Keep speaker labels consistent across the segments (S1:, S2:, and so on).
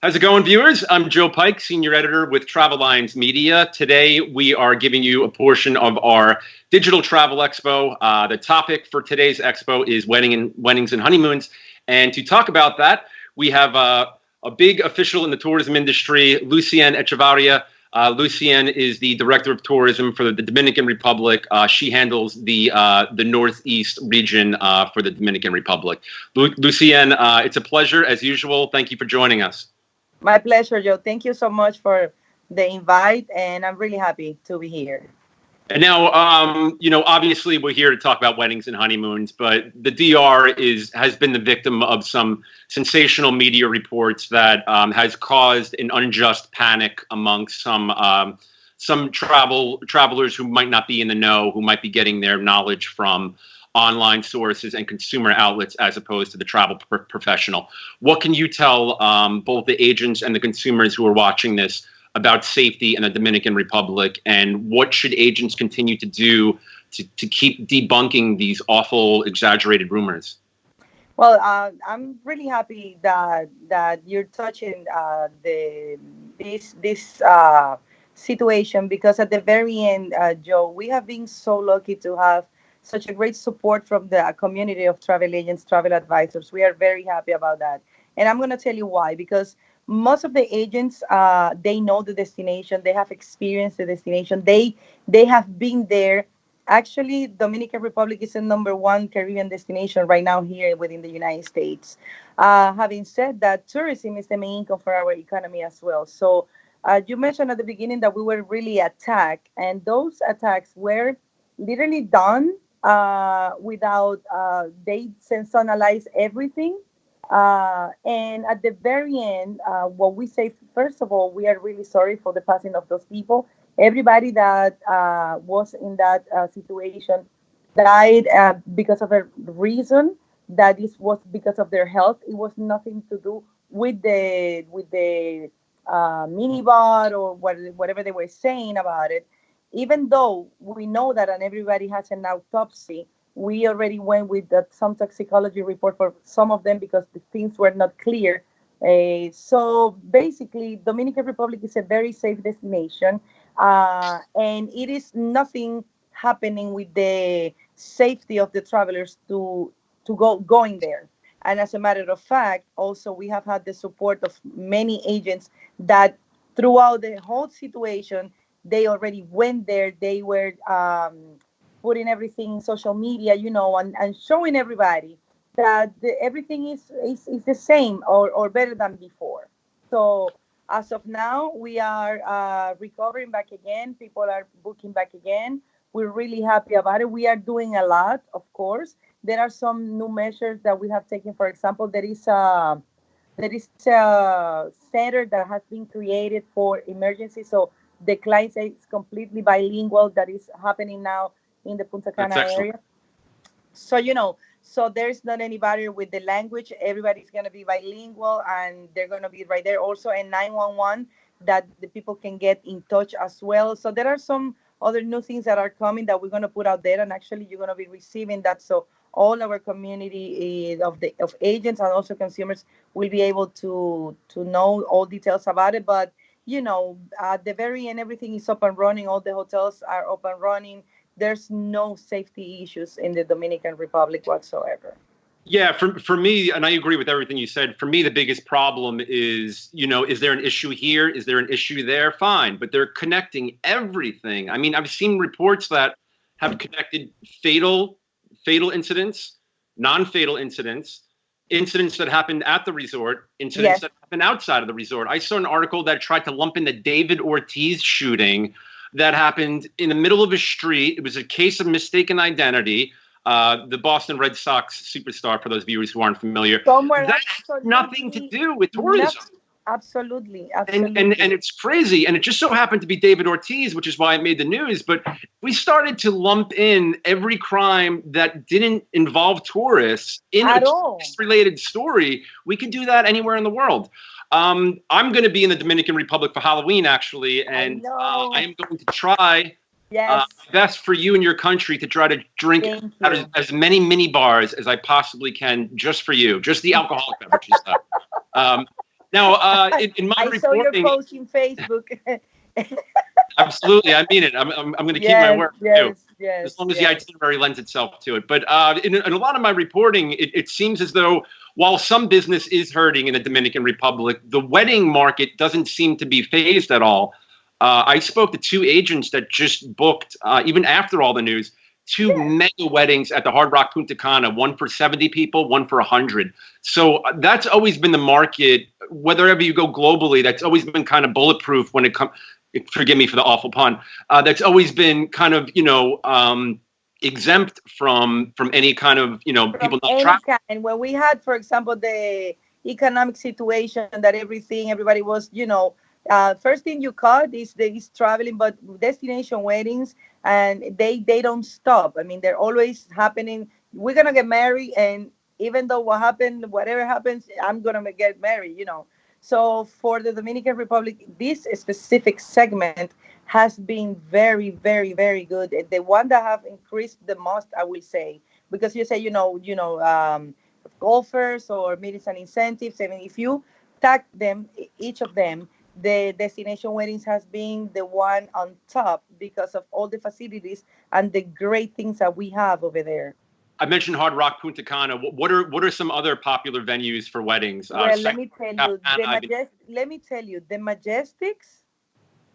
S1: How's it going, viewers? I'm Joe Pike, Senior Editor with Travel Lines Media. Today, we are giving you a portion of our Digital Travel Expo. The topic for today's expo is weddings and honeymoons. And to talk about that, we have a big official in the tourism industry, Lucien Echavarria. Lucien is the Director of Tourism for the Dominican Republic. She handles the Northeast region for the Dominican Republic. Lucien, it's a pleasure, as usual. Thank you for joining us.
S2: My pleasure, Joe. Thank you so much for the invite, and I'm really happy to be here.
S1: And now, obviously we're here to talk about weddings and honeymoons, but the DR has been the victim of some sensational media reports that has caused an unjust panic amongst some travelers who might not be in the know, who might be getting their knowledge from online sources and consumer outlets as opposed to the travel professional. What can you tell both the agents and the consumers who are watching this about safety in the Dominican Republic, and what should agents continue to do to keep debunking these awful, exaggerated rumors?
S2: Well, I'm really happy that you're touching this situation, because at the very end, Joe, we have been so lucky to have such a great support from the community of travel agents, travel advisors. We are very happy about that. And I'm going to tell you why, because most of the agents, they know the destination, they have experienced the destination, they have been there. Actually, Dominican Republic is the #1 Caribbean destination right now here within the United States. Having said that, tourism is the main income for our economy as well. So you mentioned at the beginning that we were really attacked, and those attacks were literally done without they sensationalize everything. And at the very end, what we say, first of all, we are really sorry for the passing of those people. Everybody that was in that situation died because of a reason that this was because of their health. It was nothing to do with the minibar or whatever they were saying about it. Even though we know that and everybody has an autopsy, we already went with some toxicology report for some of them because the things were not clear. So basically, Dominican Republic is a very safe destination, and it is nothing happening with the safety of the travelers to going there. And as a matter of fact, also we have had the support of many agents that throughout the whole situation, they already went there. They were putting everything in social media, and showing everybody that everything is the same or better than before. So as of now, we are recovering back again. People are booking back again. We're really happy about it. We are doing a lot, of course. There are some new measures that we have taken. For example, there is a center that has been created for emergency. So the client is completely bilingual. That is happening now in the Punta Cana area. So, so there's not any barrier with the language. Everybody's going to be bilingual, and they're going to be right there. Also, a 911 that the people can get in touch as well. So there are some other new things that are coming that we're going to put out there, and actually you're going to be receiving that. So all our community of agents and also consumers will be able to know all details about it. But at the very end, everything is up and running. All the hotels are up and running. There's no safety issues in the Dominican Republic whatsoever.
S1: Yeah, for me, and I agree with everything you said. For me, the biggest problem is, is there an issue here? Is there an issue there? Fine, but they're connecting everything. I mean, I've seen reports that have connected fatal incidents, non-fatal incidents that happened at the resort, incidents that happened outside of the resort. I saw an article that tried to lump in the David Ortiz shooting that happened in the middle of a street. It was a case of mistaken identity. The Boston Red Sox superstar, for those viewers who aren't familiar. That has nothing to do with tourism.
S2: Absolutely.
S1: And it's crazy. And it just so happened to be David Ortiz, which is why it made the news. But we started to lump in every crime that didn't involve tourists in a tourist-related story. We could do that anywhere in the world. I'm going to be in the Dominican Republic for Halloween, actually. And I am going to try best for you and your country to try to drink out of as many mini bars as I possibly can, just for you, just the alcoholic beverages. Now, in my
S2: I saw your
S1: reporting,
S2: post in Facebook.
S1: absolutely, I mean it. I'm going to keep my
S2: Yes,
S1: word too,
S2: yes, yes,
S1: as long as the
S2: yes.
S1: itinerary lends itself to it. But in a lot of my reporting, it seems as though while some business is hurting in the Dominican Republic, the wedding market doesn't seem to be phased at all. I spoke to two agents that just booked, even after all the news, two
S2: Yes.
S1: mega weddings at the Hard Rock Punta Cana, one for 70 people, one for 100. So that's always been the market, wherever you go globally, that's always been kind of bulletproof when it comes. Forgive me for the awful pun. That's always been kind of, exempt from any kind of,
S2: From
S1: people not
S2: any
S1: traveling.
S2: kind. When we had, for example, the economic situation that everybody was, first thing you caught is traveling, but destination weddings, and they don't stop. I mean, they're always happening. We're gonna get married, and even though whatever happens, I'm gonna get married. So for the Dominican Republic, this specific segment has been very, very, very good. The one that have increased the most, I will say, because you say golfers or meetings and incentives. I mean, if you tag them, each of them, the destination weddings has been the one on top because of all the facilities and the great things that we have over there.
S1: I mentioned Hard Rock Punta Cana. What are some other popular venues for weddings?
S2: Well, let
S1: Second,
S2: me tell
S1: Cap
S2: you,
S1: Cana,
S2: let me tell you, the Majestics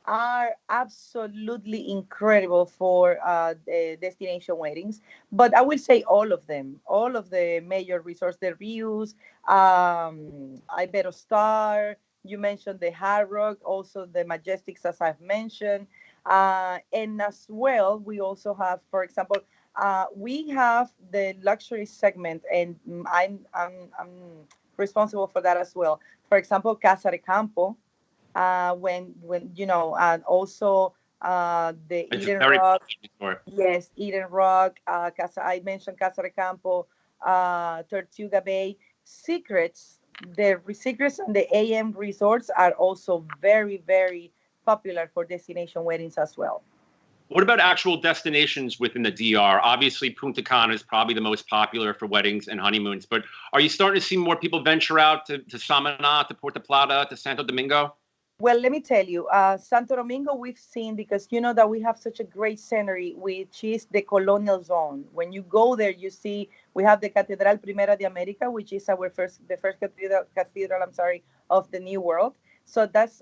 S2: are absolutely incredible for the destination weddings. But I will say all of them, all of the major resorts, the Rius, Iberostar, you mentioned the Hard Rock, also the Majestics, as I've mentioned. And as well, we also have, for example, we have the luxury segment, and I'm responsible for that as well. For example, Casa de Campo, when and also the
S1: which is
S2: Eden
S1: very
S2: Rock.
S1: popular.
S2: Yes, Eden Rock, Casa. I mentioned Casa de Campo, Tortuga Bay. Secrets, Secrets and the AM resorts are also very, very popular for destination weddings as well.
S1: What about actual destinations within the DR? Obviously, Punta Cana is probably the most popular for weddings and honeymoons, but are you starting to see more people venture out to Samaná, to Puerto Plata, to Santo Domingo?
S2: Well, let me tell you, Santo Domingo, we've seen, because you know that we have such a great scenery, which is the colonial zone. When you go there, you see we have the Catedral Primera de America, which is the first cathedral, I'm sorry, of the New World. So that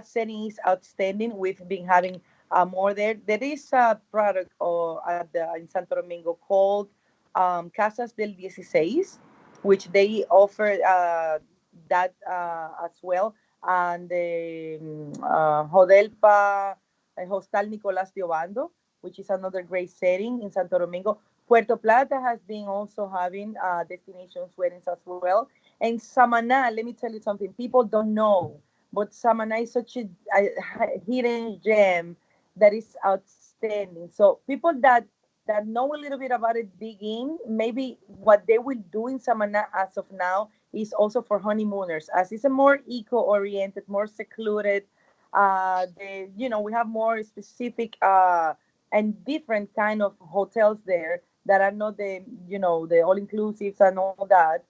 S2: setting is outstanding. We've been having more there. There is a product in Santo Domingo called Casas del 16, which they offer that as well, and the Hostal Nicolás de Obando, which is another great setting in Santo Domingo. Puerto Plata has been also having destinations weddings as well. And Samaná, let me tell you something people don't know, but Samaná is such a hidden gem that is outstanding. So people that know a little bit about it dig in. Maybe what they will do in Samaná as of now is also for honeymooners, as it's a more eco-oriented, more secluded. We have more specific and different kind of hotels there that are not the all-inclusives and all that.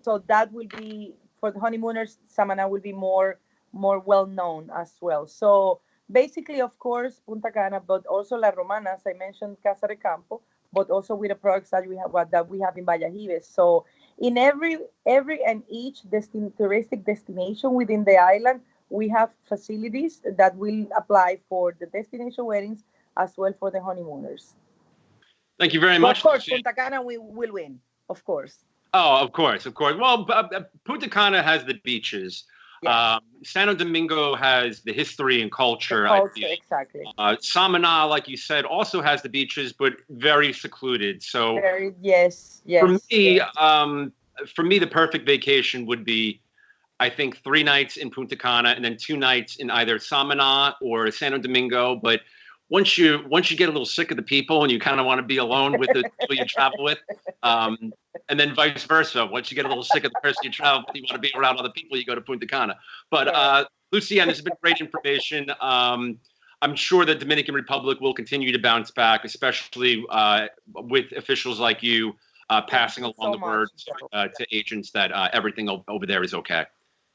S2: So that will be for the honeymooners. Samana will be more well known as well. So basically, of course, Punta Cana, but also La Romana, as I mentioned, Casa de Campo, but also with the products that we have in Valladolid. So in every and each touristic destination within the island, we have facilities that will apply for the destination weddings as well for the honeymooners.
S1: Thank you very
S2: But of
S1: much,
S2: course,
S1: Lucien.
S2: Punta Cana we will win, of course.
S1: Oh, of course, of course. Well, Punta Cana has the beaches.
S2: Yes,
S1: Santo Domingo has the history and
S2: the
S1: culture, I
S2: culture,
S1: feel.
S2: exactly.
S1: Samaná, like you said, also has the beaches, but very secluded. So
S2: Very, yes,
S1: for
S2: yes,
S1: me,
S2: yes.
S1: the perfect vacation would be, I think, 3 nights in Punta Cana and then 2 nights in either Samaná or Santo Domingo. But once you get a little sick of the people and you kind of want to be alone with the people you travel with, and then vice versa. Once you get a little sick of the person you travel with, you want to be around other people, you go to Punta Cana. But
S2: Correct.
S1: Lucien, this has been great information. I'm sure the Dominican Republic will continue to bounce back, especially with officials like you
S2: Thank
S1: passing
S2: you
S1: along
S2: so
S1: the
S2: much,
S1: word
S2: Joe.
S1: to agents that everything over there is okay.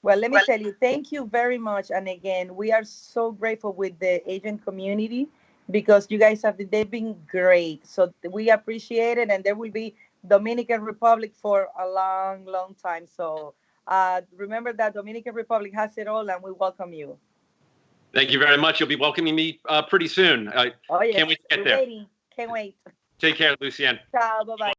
S2: Well, let me tell you, thank you very much. And again, we are so grateful with the agent community because you guys they've been great. So we appreciate it. And there will be Dominican Republic for a long, long time. So remember that Dominican Republic has it all and we welcome you.
S1: Thank you very much. You'll be welcoming me pretty soon. I
S2: Oh, yes.
S1: can't wait to get
S2: We're
S1: there.
S2: waiting. Can't wait.
S1: Take care, Lucien.
S2: Ciao. Bye-bye.